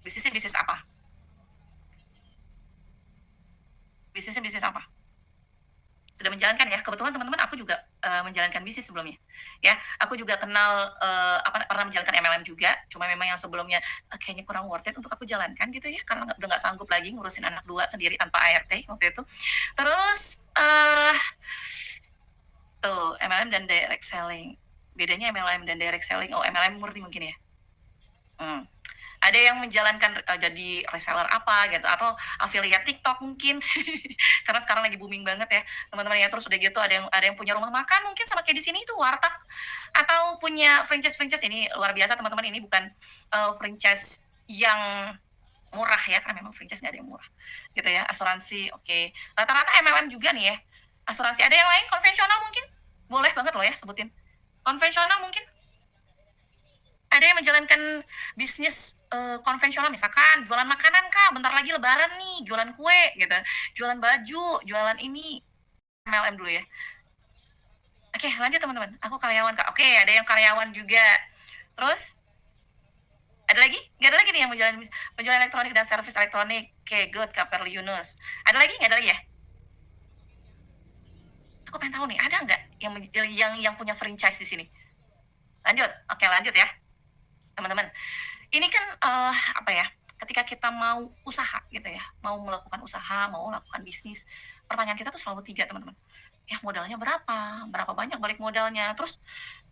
Bisnisnya bisnis apa? Bisnisnya bisnis apa? Sudah menjalankan ya? Kebetulan teman-teman aku juga menjalankan bisnis sebelumnya. Ya, aku juga kenal pernah menjalankan MLM juga. Cuma memang yang sebelumnya kayaknya kurang worth it untuk aku jalankan gitu ya, karena udah nggak sanggup lagi ngurusin anak dua sendiri tanpa ART waktu itu. Terus tuh MLM dan direct selling. Bedanya MLM dan direct selling. Oh, MLM murni mungkin ya. Hmm. Ada yang menjalankan jadi reseller apa gitu, atau affiliate TikTok mungkin. Karena sekarang lagi booming banget ya teman-teman ya. Terus udah gitu ada yang punya rumah makan mungkin sama kayak di sini itu warteg, atau punya franchise ini luar biasa teman-teman. Ini bukan franchise yang murah ya, karena memang franchise nggak ada yang murah gitu ya. Asuransi oke, okay. Rata-rata MLM juga nih ya. Asuransi, ada yang lain konvensional mungkin, boleh banget loh ya sebutin konvensional mungkin. Ada yang menjalankan bisnis konvensional, misalkan jualan makanan kak, bentar lagi lebaran nih, jualan kue gitu, jualan baju, jualan ini. MLM dulu ya. Oke, lanjut teman-teman, aku karyawan kak. Oke, ada yang karyawan juga. Terus ada lagi? Nggak ada lagi nih yang menjual elektronik dan servis elektronik. Oke, good kak Perli Yunus. Ada lagi? Nggak ada lagi ya? Aku pengen tahu nih, ada nggak yang punya franchise di sini? Lanjut. Oke, lanjut ya teman-teman. Ini kan apa ya, ketika kita mau usaha gitu ya, mau melakukan usaha, mau melakukan bisnis, pertanyaan kita tuh selalu tiga teman-teman. Ya, modalnya berapa banyak balik modalnya, terus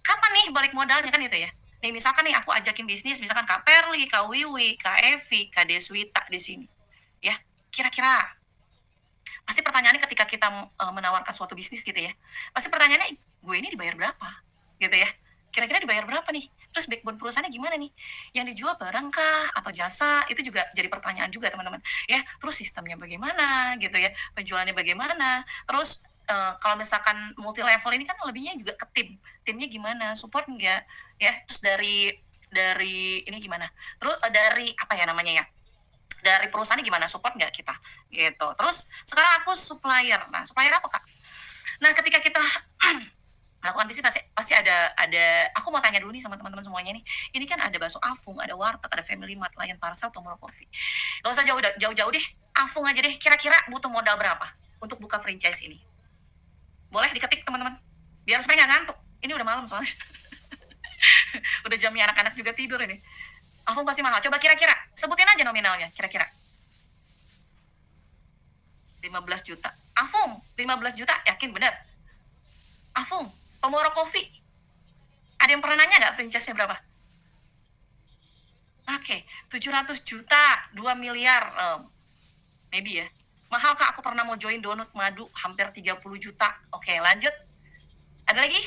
kapan nih balik modalnya, kan itu ya. Nih misalkan nih aku ajakin bisnis, misalkan Kak Perli, Kak Wiwi, Kak Evi, Kak Deswita di sini ya, kira-kira pasti pertanyaannya ketika kita menawarkan suatu bisnis gitu ya, pasti pertanyaannya, gue ini dibayar berapa gitu ya, kira-kira dibayar berapa nih, terus backbone perusahaannya gimana nih, yang dijual barang kah atau jasa, itu juga jadi pertanyaan juga teman-teman ya. Terus sistemnya bagaimana gitu ya, penjualannya bagaimana, terus kalau misalkan multi level ini kan lebihnya juga ke timnya gimana, support enggak ya, terus dari ini gimana, terus dari apa ya namanya ya, dari perusahaannya gimana, support nggak kita gitu. Terus sekarang aku supplier. Nah, supplier apa kak? Nah, ketika kita melakukan bisnis pasti ada aku mau tanya dulu nih sama teman-teman semuanya nih. Ini kan ada bakso Afung, ada warteg, ada Family Mart, Lion Parcel, Tomorrow Coffee. Gak usah jauh-jauh deh, Afung aja deh. Kira-kira butuh modal berapa untuk buka franchise ini? Boleh diketik teman-teman, biar supaya nggak ngantuk. Ini udah malam soalnya. Udah jamnya anak-anak juga tidur ini. Afung pasti mahal. Coba kira-kira sebutin aja nominalnya, kira-kira 15 juta. Afung 15 juta, yakin bener? Afung, Tomorrow Coffee, ada yang pernah nanya nggak franchise-nya berapa? Oke, 700 juta, 2 miliar, maybe ya. Mahal kak, aku pernah mau join donut madu, hampir 30 juta. Oke, lanjut. Ada lagi?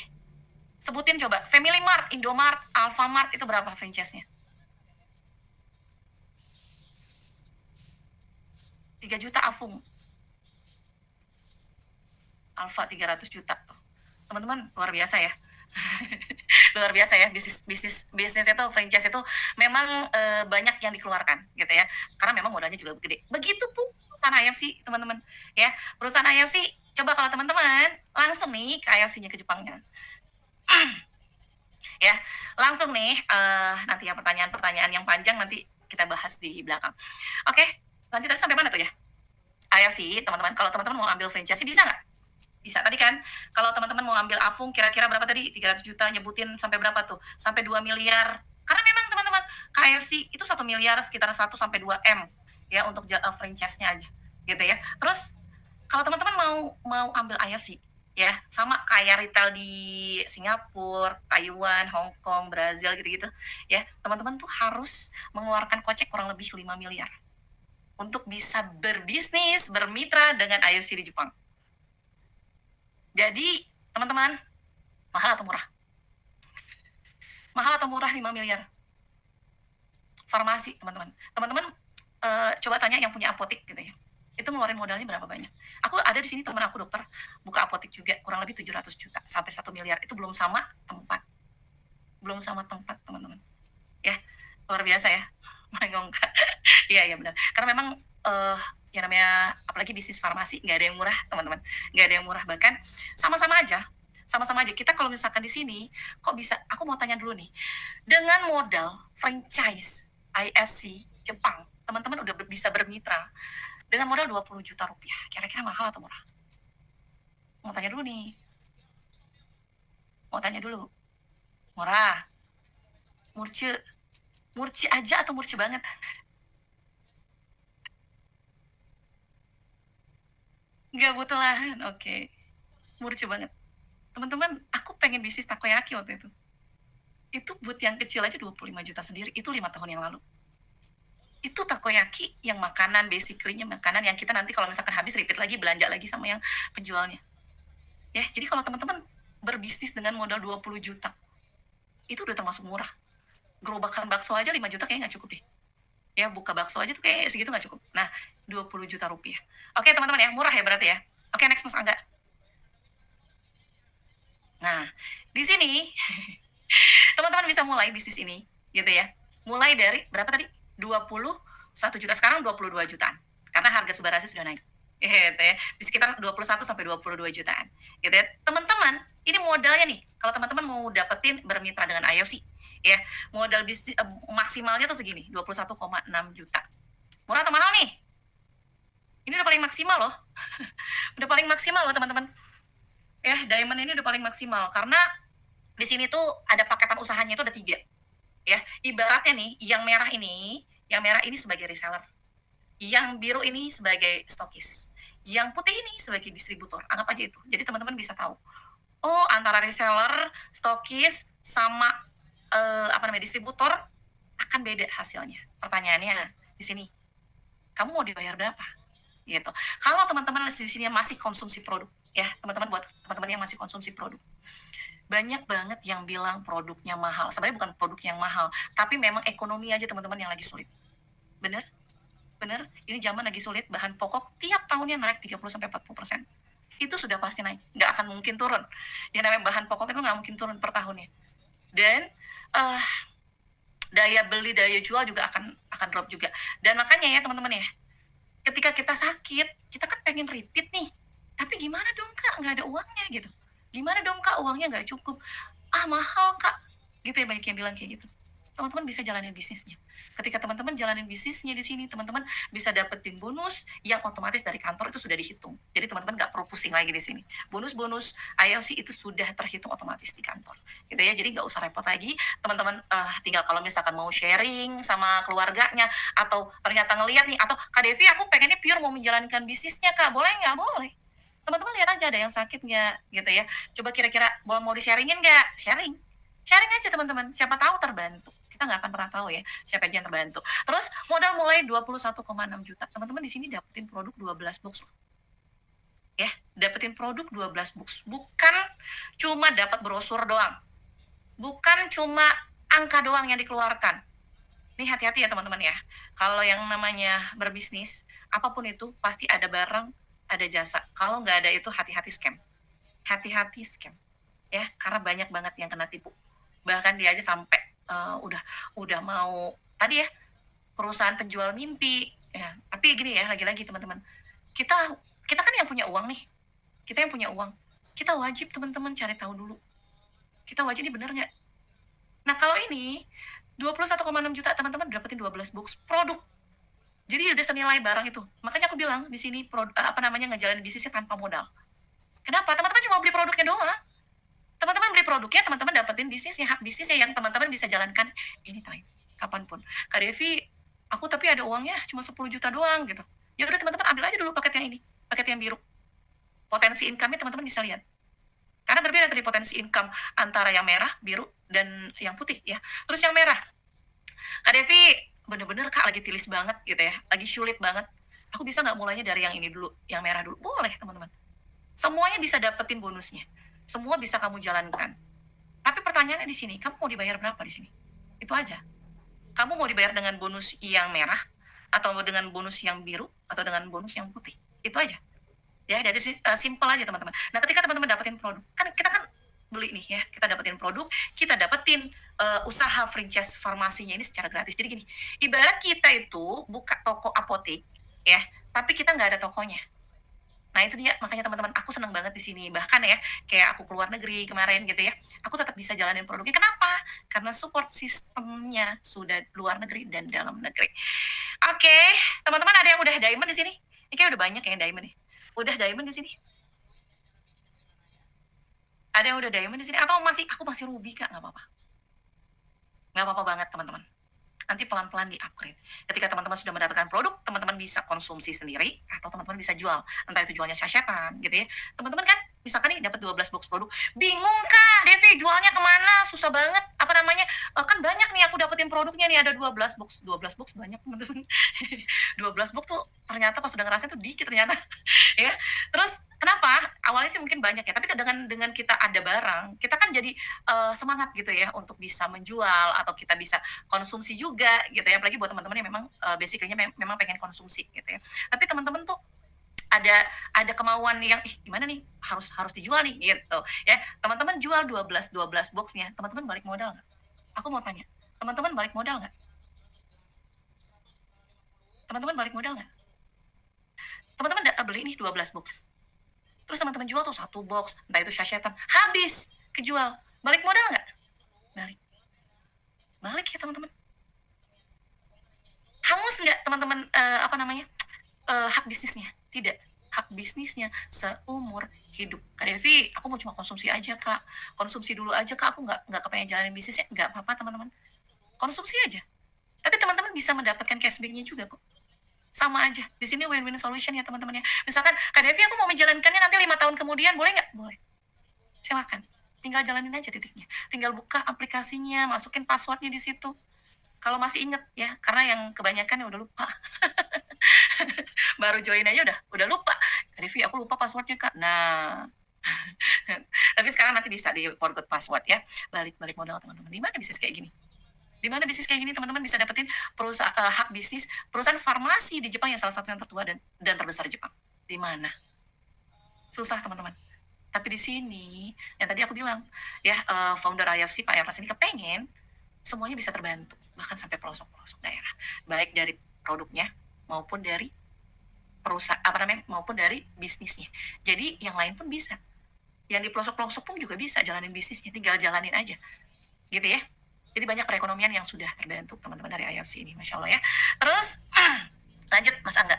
Sebutin coba. Family Mart, Indomart, Alfamart, itu berapa franchise-nya? 3 juta Afung. Alfa 300 juta. Teman-teman, luar biasa ya. Luar biasa ya, bisnis itu, franchise itu memang banyak yang dikeluarkan gitu ya, karena memang modalnya juga gede. Begitu pun perusahaan IFC teman-teman ya. Perusahaan IFC, coba kalau teman-teman langsung nih ke IFC-nya, ke Jepangnya ya, langsung nih nanti ya, pertanyaan-pertanyaan yang panjang nanti kita bahas di belakang. Oke, lanjut tadi sampai mana tuh ya, IFC teman-teman. Kalau teman-teman mau ambil franchise bisa nggak? Bisa tadi kan, kalau teman-teman mau ambil Afung kira-kira berapa tadi, 300 juta, nyebutin sampai berapa tuh, sampai 2 miliar, karena memang teman-teman KFC itu 1 miliar, sekitar 1 sampai 2 M ya untuk franchise-nya aja gitu ya. Terus kalau teman-teman mau ambil IFC ya, sama kayak retail di Singapura, Taiwan, Hong Kong, Brazil gitu-gitu ya, teman-teman tuh harus mengeluarkan kocek kurang lebih 5 miliar untuk bisa berbisnis, bermitra dengan IFC di Jepang. Jadi teman-teman, mahal atau murah? Mahal atau murah 5 miliar? Farmasi teman-teman. Teman-teman coba tanya yang punya apotik gitu ya. Itu ngeluarin modalnya berapa banyak? Aku ada di sini teman aku dokter, buka apotik juga, kurang lebih 700 juta sampai 1 miliar. Itu belum sama tempat. Belum sama tempat teman-teman. Ya, luar biasa ya. Menggongkar. Iya, benar. Karena memang yang namanya apalagi bisnis farmasi nggak ada yang murah teman-teman, nggak ada yang murah. Bahkan sama-sama aja kita kalau misalkan di sini kok bisa, aku mau tanya dulu nih, dengan modal franchise IFC Jepang, teman-teman udah bisa bermitra dengan modal 20 juta rupiah. Kira-kira mahal atau murah? Mau tanya dulu nih, mau tanya dulu. Murah, murce, murce aja atau murce banget? Nggak butuh lahan, oke. Murce banget. Teman-teman, aku pengen bisnis takoyaki waktu itu. Itu booth yang kecil aja 25 juta sendiri, itu 5 tahun yang lalu. Itu takoyaki yang makanan, basically-nya makanan yang kita nanti kalau misalkan habis repeat lagi, belanja lagi sama yang penjualnya. Ya, jadi kalau teman-teman berbisnis dengan modal 20 juta, itu udah termasuk murah. Gerobakan bakso aja 5 juta kayaknya nggak cukup deh. Ya, buka bakso aja tuh kayak segitu nggak cukup. Nah, 20 juta rupiah. Oke, teman-teman ya, murah ya berarti ya. Oke, next Mas Angga. Nah, di sini teman-teman bisa mulai bisnis ini, gitu ya. Mulai dari berapa tadi? 21 juta, sekarang 22 jutaan. Karena harga subarasi sudah naik. Gitu ya. Di sekitar 21 sampai 22 jutaan. Gitu ya. Teman-teman, ini modalnya nih. Kalau teman-teman mau dapetin bermitra dengan IFC, ya, modal bisnis maksimalnya tuh segini, 21,6 juta. Murah atau mahal nih? Ini udah paling maksimal loh. Udah paling maksimal loh, teman-teman. Ya, diamond ini udah paling maksimal karena di sini tuh ada paketan usahanya itu ada 3. Ya, ibaratnya nih, yang merah ini sebagai reseller, yang biru ini sebagai stokis, yang putih ini sebagai distributor. Anggap aja itu. Jadi teman-teman bisa tahu, oh antara reseller, stokis sama distributor akan beda hasilnya. Pertanyaannya di sini, kamu mau dibayar berapa? Gitu. Kalau teman-teman di sini masih konsumsi produk, ya teman-teman, buat teman-teman yang masih konsumsi produk, banyak banget yang bilang produknya mahal. Sebenarnya bukan produk yang mahal, tapi memang ekonomi aja teman-teman yang lagi sulit. Bener? Bener? Ini zaman lagi sulit, bahan pokok tiap tahunnya naik 30-40%. Itu sudah pasti naik, nggak akan mungkin turun. Yang namanya bahan pokok itu nggak mungkin turun per tahunnya. Dan daya beli, daya jual juga akan drop juga. Dan makanya ya teman-teman ya, ketika kita sakit, kita kan pengen repeat nih. Tapi gimana dong kak, nggak ada uangnya gitu. Gimana dong kak, uangnya nggak cukup. Ah mahal kak. Gitu ya, banyak yang bilang kayak gitu. Teman-teman bisa jalanin bisnisnya. Ketika teman-teman jalanin bisnisnya di sini, teman-teman bisa dapetin bonus yang otomatis dari kantor itu sudah dihitung. Jadi teman-teman nggak perlu pusing lagi di sini. Bonus-bonus ILC itu sudah terhitung otomatis di kantor. Gitu ya, jadi nggak usah repot lagi. Teman-teman tinggal kalau misalkan mau sharing sama keluarganya, atau ternyata ngeliat nih, atau Kak Devi aku pengennya pure mau menjalankan bisnisnya Kak, boleh nggak? Boleh. Teman-teman lihat aja ada yang sakit nggak gitu ya. Coba kira-kira mau di-sharingin nggak? Sharing. Sharing aja teman-teman, siapa tahu terbantu. Kita nggak akan pernah tahu ya siapa yang terbantu. Terus modal mulai 21,6 juta. Teman-teman di sini dapetin produk 12 box loh. Ya, dapetin produk 12 box. Bukan cuma dapat brosur doang. Bukan cuma angka doang yang dikeluarkan. Ini hati-hati ya teman-teman ya. Kalau yang namanya berbisnis, apapun itu pasti ada barang, ada jasa. Kalau nggak ada itu hati-hati scam. Hati-hati scam. Ya, karena banyak banget yang kena tipu. Bahkan dia aja sampai udah mau tadi ya, perusahaan penjual mimpi ya. Tapi gini ya, lagi-lagi teman-teman, kita kita kan yang punya uang nih, kita yang punya uang, kita wajib teman-teman cari tahu dulu, kita wajib ini bener nggak. Nah kalau ini 21,6 juta teman-teman dapetin 12 box produk, jadi udah senilai barang itu. Makanya aku bilang di sini ngejalanin bisnisnya tanpa modal. Kenapa? Teman-teman cuma beli produknya doang. Teman-teman beli produknya, teman-teman dapetin bisnisnya, hak bisnisnya yang teman-teman bisa jalankan anytime, kapanpun. Kak Devi, aku tapi ada uangnya cuma 10 juta doang gitu. Ya udah teman-teman ambil aja dulu paket yang ini, paket yang biru. Potensi income-nya teman-teman bisa lihat. Karena berbeda dari potensi income antara yang merah, biru, dan yang putih ya. Terus yang merah, Kak Devi, bener-bener Kak lagi tilis banget gitu ya, lagi sulit banget. Aku bisa nggak mulainya dari yang ini dulu, yang merah dulu? Boleh teman-teman. Semuanya bisa dapetin bonusnya. Semua bisa kamu jalankan. Tapi pertanyaannya di sini, kamu mau dibayar berapa di sini? Itu aja. Kamu mau dibayar dengan bonus yang merah, atau dengan bonus yang biru, atau dengan bonus yang putih? Itu aja. Ya, jadi simple aja teman-teman. Nah, ketika teman-teman dapetin produk, kan kita kan beli nih ya, kita dapetin produk, kita dapetin usaha franchise farmasinya ini secara gratis. Jadi gini, ibarat kita itu buka toko apotek, ya, tapi kita nggak ada tokonya. Nah itu dia, makanya teman-teman aku seneng banget di sini. Bahkan ya, kayak aku keluar negeri kemarin gitu ya, aku tetap bisa jalanin produknya. Kenapa? Karena support sistemnya sudah luar negeri dan dalam negeri. Oke, teman-teman ada yang udah diamond di sini? Ini kayak udah banyak yang diamond nih. Udah diamond di sini? Ada yang udah diamond di sini? Atau aku masih ruby kak? Nggak apa-apa. Nggak apa-apa banget teman-teman. Nanti pelan-pelan di-upgrade. Ketika teman-teman sudah mendapatkan produk, teman-teman bisa konsumsi sendiri, atau teman-teman bisa jual. Entah itu jualnya sachet-an gitu ya. Teman-teman kan, misalkan nih dapat 12 box produk, bingung kak, Devi jualnya kemana? Susah banget. Apa namanya? Kan banyak nih aku dapetin produknya nih, ada 12 box. 12 box banyak teman-teman. 12 box tuh ternyata pas udah ngerasain tuh dikit ternyata. Ya. Terus kenapa? Awalnya sih mungkin banyak ya, tapi dengan kita ada barang, kita kan jadi semangat gitu ya untuk bisa menjual atau kita bisa konsumsi juga gitu ya. Apalagi buat teman-teman yang memang basically-nya memang pengen konsumsi gitu ya. Tapi teman-teman tuh ada kemauan yang gimana nih harus harus dijual nih gitu ya. Teman-teman jual 12 boxnya, teman-teman balik modal nggak? Aku mau tanya, teman-teman balik modal nggak? Teman-teman balik modal nggak? Teman-teman beli nih 12 box. Terus teman-teman jual tuh satu box, entah itu sachet-an, habis kejual. Balik modal nggak? Balik. Balik ya teman-teman. Hangus nggak teman-teman apa namanya hak bisnisnya? Tidak. Hak bisnisnya seumur hidup. Kak Devi, aku mau cuma konsumsi aja kak. Konsumsi dulu aja kak. Aku nggak kepengen jalanin bisnisnya. Nggak apa-apa teman-teman. Konsumsi aja. Tapi teman-teman bisa mendapatkan cashbacknya juga kok. Sama aja. Di sini win-win solution ya teman-teman ya. Misalkan Kak Devi aku mau menjalankannya nanti 5 tahun kemudian, boleh nggak? Boleh. Silakan. Tinggal jalanin aja titiknya. Tinggal buka aplikasinya, masukin passwordnya di situ. Kalau masih inget ya, karena yang kebanyakan ya udah lupa. Baru join aja udah lupa. Kak Devi, aku lupa passwordnya kak. Nah, tapi sekarang nanti bisa di forgot password ya. Balik modal teman-teman. Di mana bisnis kayak gini? Di mana bisnis kayak gini teman-teman bisa dapetin hak bisnis perusahaan farmasi di Jepang yang salah satu yang tertua dan terbesar di Jepang. Di mana? Susah teman-teman. Tapi di sini yang tadi aku bilang ya founder IFC Pak Ernest ini kepengen semuanya bisa terbantu bahkan sampai pelosok-pelosok daerah, baik dari produknya maupun dari perusahaan maupun dari bisnisnya. Jadi yang lain pun bisa, yang di pelosok-pelosok pun juga bisa jalanin bisnisnya, tinggal jalanin aja gitu ya. Jadi banyak perekonomian yang sudah terbentuk teman-teman dari IFC ini, masya Allah ya. Terus lanjut Mas Angga,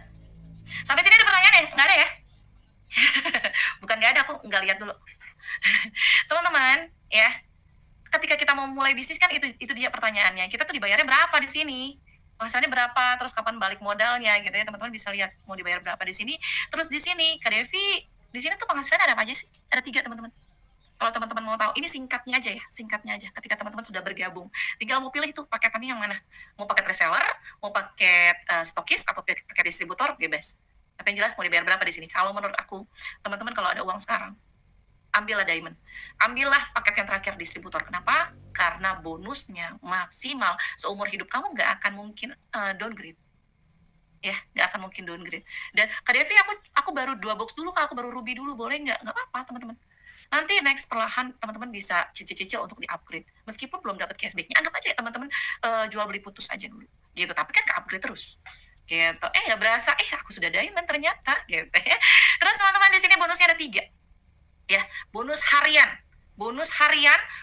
sampai sini ada pertanyaan ya? Nggak ada ya? Bukan nggak ada, aku nggak lihat dulu. Teman-teman ya, ketika kita mau mulai bisnis kan itu dia pertanyaannya, kita tuh dibayarnya berapa di sini, penghasilannya berapa, terus kapan balik modalnya gitu ya. Teman-teman bisa lihat mau dibayar berapa di sini. Terus di sini Kak Devi, di sini tuh penghasilan ada apa aja sih? Ada 3 teman-teman. Kalau teman-teman mau tahu, ini singkatnya aja ya, singkatnya aja. Ketika teman-teman sudah bergabung, tinggal mau pilih tuh paketannya yang mana. Mau paket reseller, mau paket stokis, atau paket distributor, bebas. Tapi yang jelas mau dibayar berapa di sini. Kalau menurut aku, teman-teman kalau ada uang sekarang, ambillah diamond. Ambillah paket yang terakhir distributor. Kenapa? Karena bonusnya maksimal. Seumur hidup kamu nggak akan mungkin downgrade. Ya, nggak akan mungkin downgrade. Dan Kak Devi, aku baru 2 box dulu, Kak, aku baru ruby dulu, boleh nggak? Nggak apa-apa, teman-teman. Nanti next perlahan teman-teman bisa cicil-cicil untuk di-upgrade. Meskipun belum dapat cashback-nya, anggap aja ya teman-teman jual beli putus aja dulu. Gitu, tapi kan ke-upgrade terus. Gitu. Nggak berasa, aku sudah diamond ternyata. Gitu ya. Terus teman-teman di sini bonusnya ada 3. Ya, bonus harian,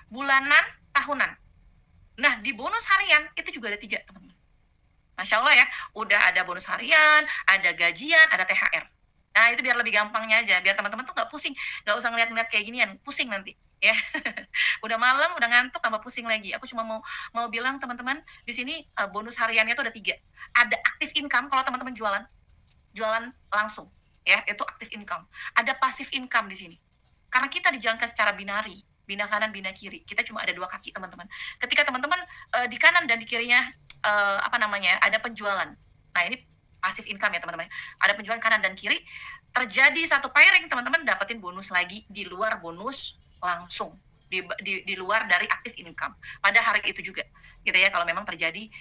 bulanan, tahunan. Nah, di bonus harian itu juga ada 3, teman-teman. Masya Allah ya, udah ada bonus harian, ada gajian, ada THR. Nah, itu biar lebih gampangnya aja, biar teman-teman tuh nggak pusing, nggak usah ngeliat-ngeliat kayak ginian, pusing nanti ya. Udah malam, udah ngantuk, tambah pusing lagi. Aku cuma mau bilang teman-teman, di sini bonus hariannya tuh ada 3. Ada aktif income kalau teman-teman jualan langsung, ya itu aktif income. Ada pasif income di sini. Karena kita dijalankan secara binari, bina kanan, bina kiri. Kita cuma ada 2 kaki, teman-teman. Ketika teman-teman di kanan dan di kirinya ada penjualan. Nah, ini pasif income ya, teman-teman. Ada penjualan kanan dan kiri, terjadi satu pairing, teman-teman dapetin bonus lagi di luar bonus langsung. Di luar dari aktif income pada hari itu juga. Gitu ya, kalau memang terjadi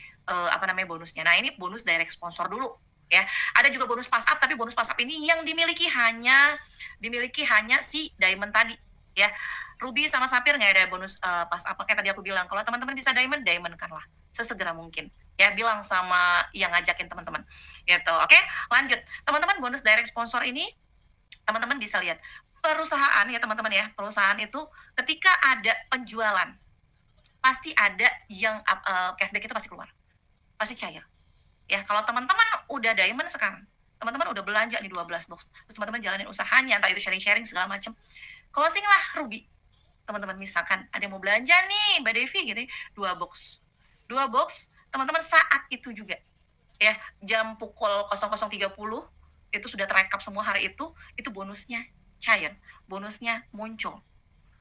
bonusnya. Nah, ini bonus direct sponsor dulu. Ya, ada juga bonus pass up, tapi bonus pass up ini yang dimiliki hanya si diamond tadi ya. Ruby sama Sapphire nggak ada bonus pass up. Kayak tadi aku bilang, kalau teman-teman bisa diamond kan lah sesegera mungkin ya, bilang sama yang ngajakin teman-teman gitu. Oke, lanjut teman-teman. Bonus direct sponsor ini Teman-teman bisa lihat, perusahaan ya teman-teman ya, perusahaan itu ketika ada penjualan, pasti ada yang cashback itu pasti keluar, pasti cair. Ya, kalau teman-teman udah diamond sekarang, teman-teman udah belanja nih 12 box, terus teman-teman jalanin usahanya, entah itu sharing-sharing segala macam, closing lah ruby. Teman-teman misalkan ada yang mau belanja nih, Mbak Devi gitu ya, 2 box. 2 box, teman-teman saat itu juga ya, jam pukul 00.30 itu sudah terekap semua hari itu bonusnya cair, bonusnya muncul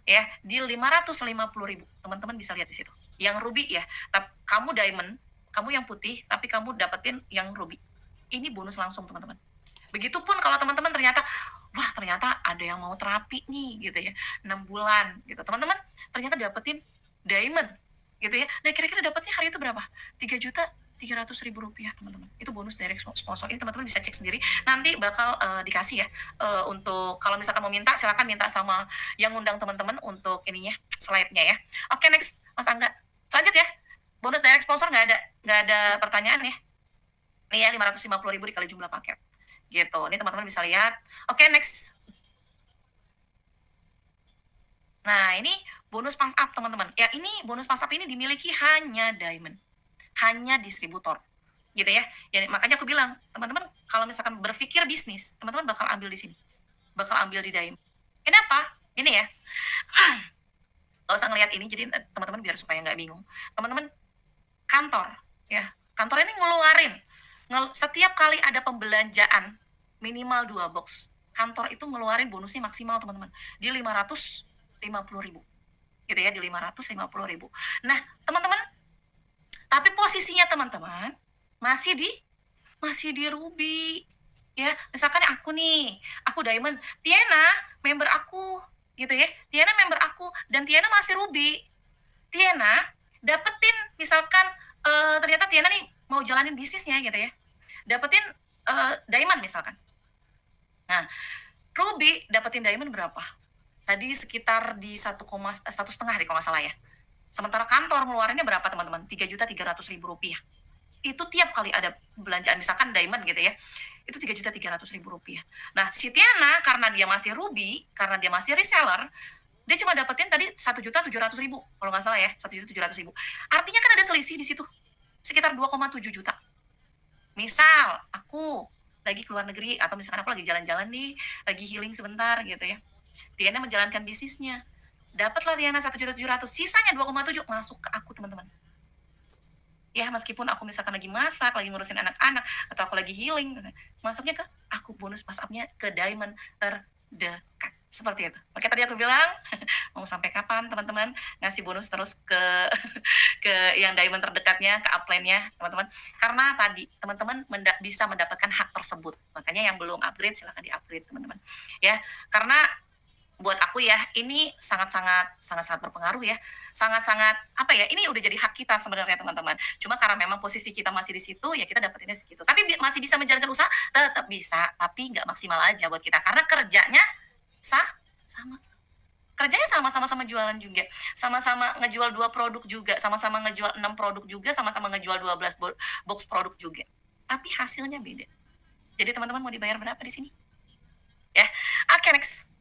ya di 550.000. Teman-teman bisa lihat di situ. Yang ruby ya, tapi kamu diamond, kamu yang putih, tapi kamu dapetin yang ruby. Ini bonus langsung teman-teman. Begitupun kalau teman-teman ternyata, wah ternyata ada yang mau terapi nih gitu ya, 6 bulan gitu. Teman-teman ternyata dapetin diamond gitu ya. Nah kira-kira dapatnya hari itu berapa? 3.300.000 rupiah teman-teman. Itu bonus dari sponsor. Ini teman-teman bisa cek sendiri. Nanti bakal dikasih ya. Untuk kalau misalkan mau minta, silakan minta sama yang ngundang teman-teman untuk ininya, slide-nya ya. Oke, next, Mas Angga. Lanjut ya. Bonus direct sponsor nggak ada pertanyaan ya. Nih ya, 550.000 dikali jumlah paket. Gitu. Ini teman-teman bisa lihat. Oke, next. Nah, ini bonus pass up teman-teman. Ya, ini bonus pass up ini dimiliki hanya diamond. Hanya distributor. Gitu ya. Ya, makanya aku bilang, teman-teman kalau misalkan berpikir bisnis, teman-teman bakal ambil di sini. Bakal ambil di diamond. Kenapa? Ini ya. Gak usah ngelihat ini, jadi teman-teman biar supaya nggak bingung. Teman-teman, kantor. Ya, kantor ini ngeluarin. Setiap kali ada pembelanjaan, minimal 2 box. Kantor itu ngeluarin bonusnya maksimal teman-teman. Di 550.000. Gitu ya, di 550.000. Nah, teman-teman, tapi posisinya teman-teman masih di ruby. Ya, misalkan aku nih, aku diamond, Tiana member aku, gitu ya. Tiana member aku dan Tiana masih ruby. Tiana dapetin misalkan ternyata Tiana nih mau jalanin bisnisnya gitu ya. Dapetin diamond misalkan. Nah, ruby dapetin diamond berapa? Tadi sekitar di 1,5 deh kalau nggak salah ya. Sementara kantor ngeluarinnya berapa teman-teman? 3.300.000 rupiah. Itu tiap kali ada belanjaan misalkan diamond gitu ya, itu 3.300.000 rupiah. Nah si Tiana karena dia masih ruby, karena dia masih reseller, dia cuma dapetin tadi 1.700.000 kalau nggak salah ya, 1.700.000. Artinya kan ada selisih di situ sekitar 2,7 juta. Misal aku lagi keluar negeri atau misalkan aku lagi jalan-jalan nih, lagi healing sebentar gitu ya, Tiana menjalankan bisnisnya, dapatlah Tiana 1.700.000, sisanya 2,7 masuk ke aku teman-teman. Ya meskipun aku misalkan lagi masak, lagi ngurusin anak-anak, atau aku lagi healing, masuknya ke aku bonus pass up-nya ke diamond terdekat. Seperti itu. Oke, tadi aku bilang mau sampai kapan teman-teman ngasih bonus terus ke ke yang diamond terdekatnya, ke upline-nya teman-teman. Karena tadi teman-teman bisa mendapatkan hak tersebut. Makanya yang belum upgrade silahkan di-upgrade teman-teman. Ya, karena buat aku ya ini sangat berpengaruh ya, sangat apa ya, ini udah jadi hak kita sebenarnya teman-teman, cuma karena memang posisi kita masih di situ ya kita dapetinnya segitu, tapi masih bisa menjalankan usaha, tetap bisa, tapi nggak maksimal aja buat kita karena kerjanya sama kerjanya sama-sama jualan juga, sama-sama ngejual 2 produk juga, sama-sama ngejual 6 produk juga, sama-sama ngejual 12 box produk juga, tapi hasilnya beda. Jadi teman-teman mau dibayar berapa di sini ya? Oke, next.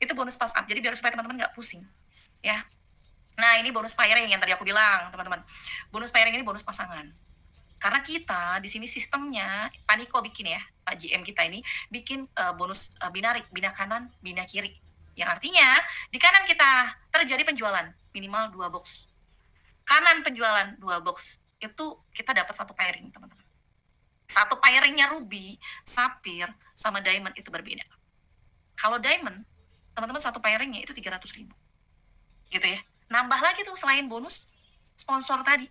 Itu bonus pass up, jadi biar supaya teman-teman nggak pusing ya. Nah ini bonus pairing yang tadi aku bilang teman-teman, bonus pairing ini bonus pasangan, karena kita di sini sistemnya Paniko bikin ya, Pak GM kita ini bikin bonus binari, bina kanan bina kiri, yang artinya di kanan kita terjadi penjualan minimal 2 box, kanan penjualan 2 box, itu kita dapat 1 pairing teman-teman. 1 pairingnya ruby, sapphire sama diamond itu berbeda. Kalau diamond teman-teman 1 pairingnya itu 300.000 gitu ya, nambah lagi tuh selain bonus sponsor tadi.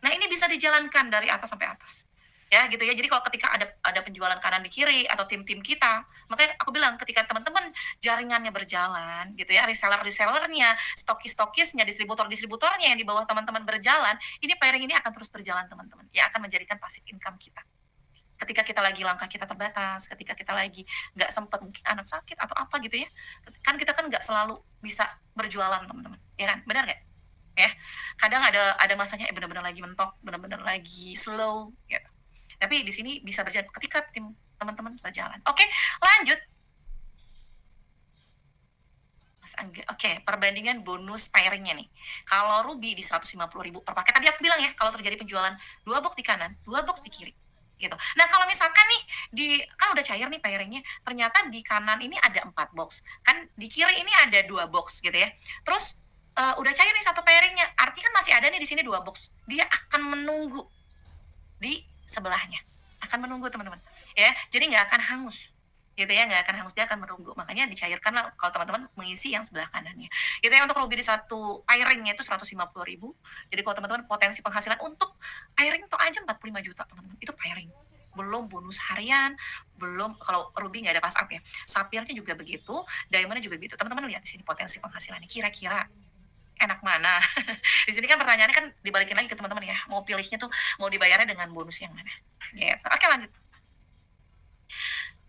Nah ini bisa dijalankan dari atas sampai atas ya gitu ya. Jadi kalau ketika ada penjualan kanan di kiri atau tim-tim kita, makanya aku bilang ketika teman-teman jaringannya berjalan gitu ya, resellernya, stokisnya, distributornya yang di bawah teman-teman berjalan, ini pairing ini akan terus berjalan teman-teman ya, akan menjadikan passive income kita. Ketika kita lagi langkah kita terbatas, ketika kita lagi nggak sempat, mungkin anak sakit atau apa gitu ya, kan kita kan nggak selalu bisa berjualan teman-teman, ya kan, benar nggak? Ya, kadang ada masanya benar-benar lagi mentok, benar-benar lagi slow, gitu. Tapi di sini bisa berjalan ketika tim teman-teman berjalan. Oke, lanjut. Mas Angga, oke, perbandingan bonus pairing-nya nih. Kalau Ruby di 150.000 per paket, tadi aku bilang ya, kalau terjadi penjualan 2 box di kanan, 2 box di kiri. Gitu. Nah, kalau misalkan nih kan udah cair nih pairingnya, ternyata di kanan ini ada 4 box. Kan di kiri ini ada 2 box gitu ya. Terus udah cair nih satu pairingnya, artinya kan masih ada nih di sini 2 box. Dia akan menunggu di sebelahnya, akan menunggu teman-teman ya, jadi nggak akan hangus gitu ya, nggak akan hangus, dia akan menunggu, makanya dicairkan lah kalau teman-teman mengisi yang sebelah kanannya gitu ya. Untuk Ruby di satu airingnya itu 150.000, jadi kalau teman-teman potensi penghasilan untuk airing itu aja 45 juta teman-teman, itu pairing, belum bonus harian, belum kalau Ruby nggak ada pas up ya, Sapphire-nya juga begitu, Diamond-nya juga begitu. Teman-teman lihat di sini potensi penghasilannya, kira-kira enak mana? Di sini kan pertanyaannya kan dibalikin lagi ke teman-teman ya, mau pilihnya tuh mau dibayarnya dengan bonus yang mana? Gitu. Oke, lanjut.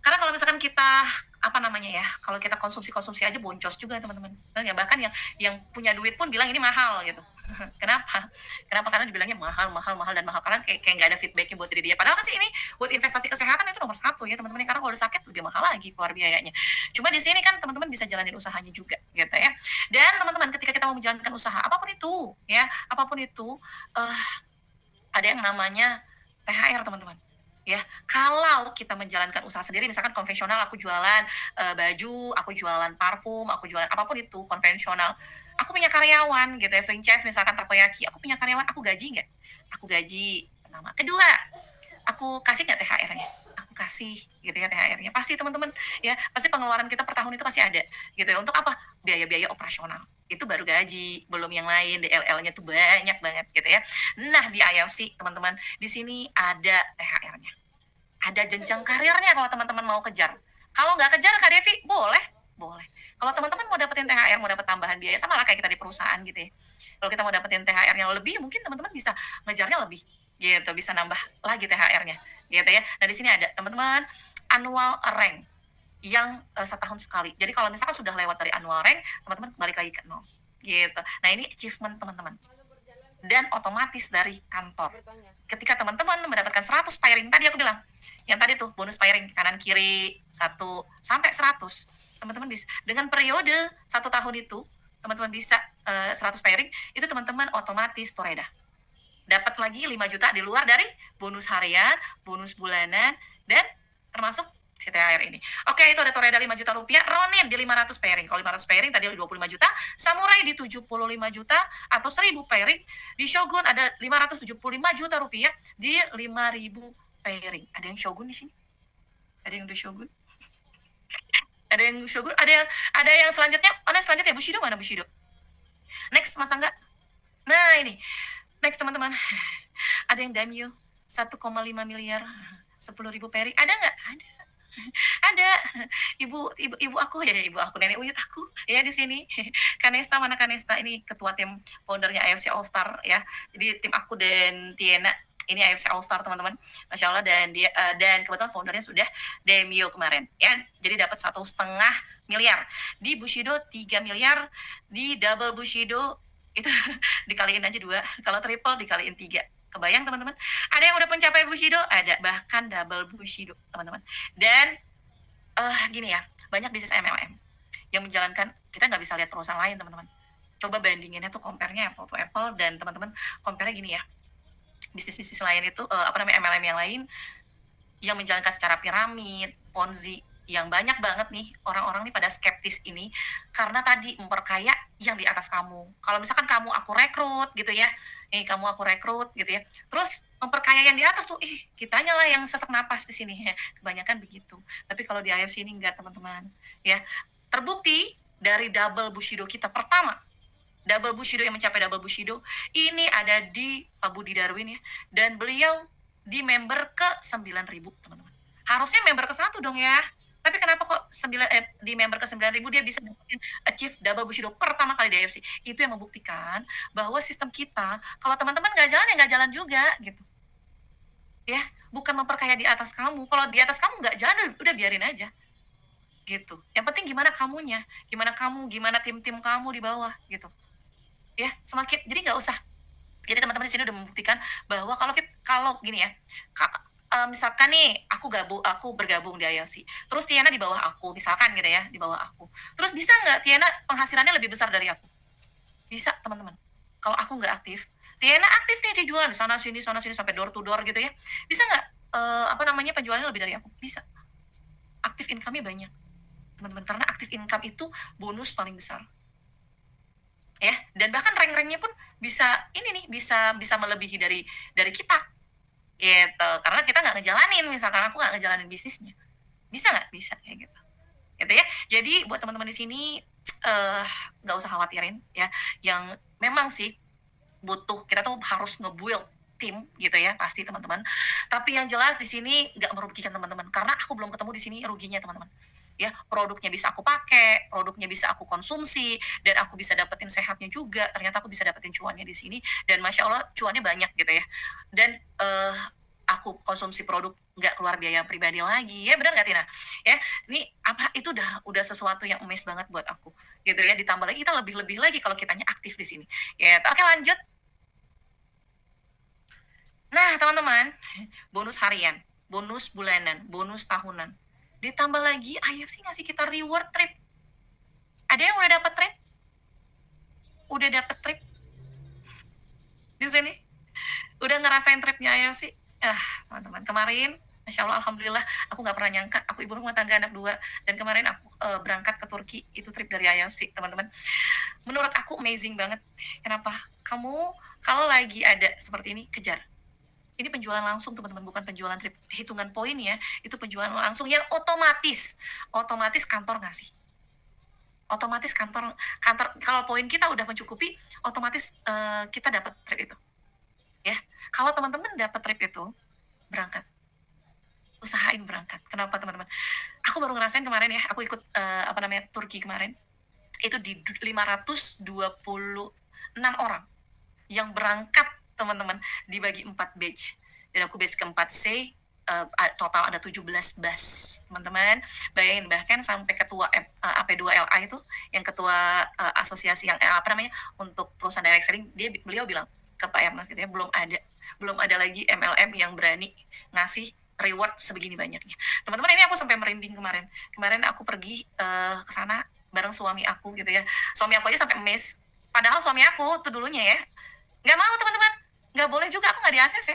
Karena kalau misalkan kita apa namanya ya, kalau kita konsumsi aja boncos juga teman-teman. Ya, bahkan yang punya duit pun bilang ini mahal gitu. Kenapa? Kenapa? Karena dibilangnya mahal, mahal, mahal dan mahal, karena kayak nggak ada feedbacknya buat diri dia. Padahal kan sih ini buat investasi kesehatan itu nomor satu ya teman-teman. Karena kalau udah sakit lebih mahal lagi keluar biayanya. Cuma di sini kan teman-teman bisa jalanin usahanya juga gitu ya. Dan teman-teman ketika kita mau menjalankan usaha apapun itu ya, apapun itu ada yang namanya THR teman-teman ya. Kalau kita menjalankan usaha sendiri, misalkan konvensional, aku jualan baju, aku jualan parfum, aku jualan apapun itu konvensional, aku punya karyawan gitu ya, franchise misalkan takoyaki, aku punya karyawan, aku gaji nggak? Aku gaji pertama. Kedua, aku kasih nggak THR-nya? Aku kasih gitu ya THR-nya, pasti teman-teman ya, pasti pengeluaran kita per tahun itu pasti ada gitu ya. Untuk apa? Biaya-biaya operasional, itu baru gaji, belum yang lain, DLL-nya tuh banyak banget gitu ya. Nah, di IFC teman-teman, di sini ada THR-nya, ada jenjang karirnya kalau teman-teman mau kejar. Kalau nggak kejar Kak Devi, boleh, boleh. Kalau teman-teman mau dapetin THR, mau dapat tambahan biaya, sama lah kayak kita di perusahaan gitu ya. Kalau kita mau dapetin THR yang lebih, mungkin teman-teman bisa ngejarnya lebih gitu, bisa nambah lagi THR-nya gitu ya. Nah, di sini ada teman-teman annual rank yang setahun sekali. Jadi kalau misalkan sudah lewat dari annual rank, teman-teman balik lagi ke nol gitu. Nah, ini achievement teman-teman, dan otomatis dari kantor. Ketika teman-teman mendapatkan 100 pairing, tadi aku bilang yang tadi tuh bonus pairing kanan kiri 1 sampai 100, teman-teman bisa dengan periode 1 tahun itu, teman-teman bisa 100 pairing itu, teman-teman otomatis toreda dapat lagi 5 juta di luar dari bonus harian, bonus bulanan, dan termasuk si THR ini. Oke, itu ada Toreda 5 juta rupiah, Ronin di 500 pairing. Kalau 500 pairing tadi 25 juta, Samurai di 75 juta atau 1000 pairing, di Shogun ada 575 juta rupiah di 5000 pairing. Ada yang Shogun di sini? Ada yang di Shogun? Ada yang Shogun? Ada yang selanjutnya? Mana selanjutnya? Bushido mana Bushido? Next, Mas Angga. Nah, ini. Next, teman-teman. Ada yang Daimyo 1,5 miliar 10.000 pairing. Ada nggak? Ada. Ibu aku ya, ibu aku, nenek uyut aku ya di sini. Kanesta, mana Kanesta? Ini ketua tim foundernya AFC All Star ya. Jadi tim aku dan Tiena ini AFC All Star teman-teman, masya Allah. Dan dia dan kebetulan foundernya sudah Demio kemarin ya. Jadi dapat 1,5 miliar di Bushido, 3 miliar di double Bushido itu dikaliin aja 2, kalau triple dikaliin 3. Kebayang teman-teman? Ada yang udah mencapai Bushido, ada bahkan double Bushido teman-teman. Dan gini ya, banyak bisnis MLM yang menjalankan, kita nggak bisa lihat perusahaan lain teman-teman. Coba bandinginnya tuh, compare-nya apple to apple, dan teman-teman compare-nya gini ya, bisnis-bisnis lain itu MLM yang lain yang menjalankan secara piramid, ponzi, yang banyak banget nih orang-orang nih pada skeptis ini karena tadi memperkaya yang di atas kamu. Kalau misalkan kamu aku rekrut gitu ya, kamu aku rekrut gitu ya, terus memperkaya yang di atas tuh, kitanya lah yang sesak napas di sini ya. Kebanyakan begitu. Tapi kalau di IFC ini enggak teman-teman ya. Terbukti dari double Bushido kita pertama, double Bushido yang mencapai double Bushido ini ada di Pak Budi Darwin ya, dan beliau di member ke 9.000 teman-teman. Harusnya member ke 1 dong ya. Tapi kenapa kok di member ke 9.000 dia bisa dapetin achieve double Bushido pertama kali di AFC? Itu yang membuktikan bahwa sistem kita, kalau teman-teman nggak jalan ya nggak jalan juga gitu. Ya, bukan memperkaya di atas kamu. Kalau di atas kamu nggak jalan, udah biarin aja. Gitu. Yang penting gimana kamunya, gimana tim-tim kamu di bawah gitu. Ya, semakin, jadi nggak usah. Jadi teman-teman di sini udah membuktikan bahwa kalau gini ya, misalkan nih aku bergabung di ILC, terus Tiana di bawah aku, misalkan gitu ya, di bawah aku. Terus bisa nggak Tiana penghasilannya lebih besar dari aku? Bisa, teman-teman. Kalau aku nggak aktif, Tiana aktif nih, dia jualan di sana sini sampai door to door gitu ya. Bisa nggak apa namanya penjualannya lebih dari aku? Bisa. Aktif income-nya banyak, teman-teman. Karena aktif income itu bonus paling besar. Ya, dan bahkan rank-ranknya pun bisa ini nih, bisa bisa melebihi dari kita gitu. Karena kita nggak ngejalanin, misalkan aku nggak ngejalanin bisnisnya. Bisa nggak? Bisa kayak gitu. Gitu ya. Jadi buat teman-teman di sini nggak usah khawatirin ya. Yang memang sih butuh kita tuh harus nge-build tim gitu ya pasti teman-teman. Tapi yang jelas di sini nggak merugikan teman-teman karena aku belum ketemu di sini ruginya teman-teman. Ya, produknya bisa aku pakai, produknya bisa aku konsumsi, dan aku bisa dapetin sehatnya juga. Ternyata aku bisa dapetin cuannya di sini, dan masya Allah cuannya banyak gitu ya. Dan aku konsumsi produk nggak keluar biaya pribadi lagi, ya benar nggak Tina? Ya, ini apa itu udah sesuatu yang emes banget buat aku, gitu ya. Ditambah lagi kita lebih-lebih lagi kalau kitanya aktif di sini. Ya, oke lanjut. Nah, teman-teman, bonus harian, bonus bulanan, bonus tahunan. Ditambah lagi IFC ngasih kita reward trip. Ada yang udah dapat trip? Udah dapat trip di sini? Udah ngerasain tripnya IFC? Teman-teman, kemarin Masya Allah, Alhamdulillah, aku nggak pernah nyangka, aku ibu rumah tangga anak 2, dan kemarin aku berangkat ke Turki, itu trip dari IFC, teman-teman. Menurut aku amazing banget. Kenapa? Kamu kalau lagi ada seperti ini, kejar. Ini penjualan langsung teman-teman, bukan penjualan trip hitungan poin ya, itu penjualan langsung yang otomatis kantor ngasih, otomatis kantor kalau poin kita udah mencukupi, otomatis kita dapat trip itu ya. Kalau teman-teman dapat trip itu, berangkat, usahain berangkat. Kenapa teman-teman? Aku baru ngerasain kemarin ya, aku ikut Turki kemarin, itu di 526 orang yang berangkat teman-teman, dibagi 4 batch, dan aku batch keempat C. Total ada 17 bus teman-teman. Bayangin, bahkan sampai ketua AP2LA itu, yang ketua asosiasi yang untuk perusahaan direct selling, beliau bilang ke Pak Ernest gitu ya, belum ada lagi MLM yang berani ngasih reward sebegini banyaknya. Teman-teman, ini aku sampai merinding kemarin aku pergi ke sana bareng suami aku gitu ya. Suami aku aja sampai emes, padahal suami aku tuh dulunya ya nggak mau teman-teman, nggak boleh juga, aku nggak di ACC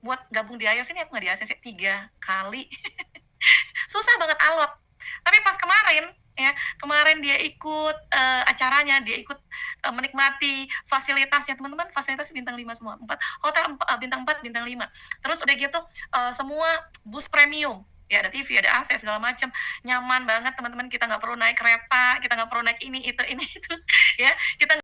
buat gabung di IOS ini, aku nggak di ACC 3 kali. Susah banget alot. Tapi pas kemarin dia ikut acaranya, dia ikut menikmati fasilitasnya teman-teman, fasilitas bintang 5 semua, 4 hotel, bintang 4 bintang 5. Terus udah gitu semua bus premium ya, ada TV, ada AC segala macam, nyaman banget teman-teman. Kita nggak perlu naik kereta, kita nggak perlu naik ini itu ya, kita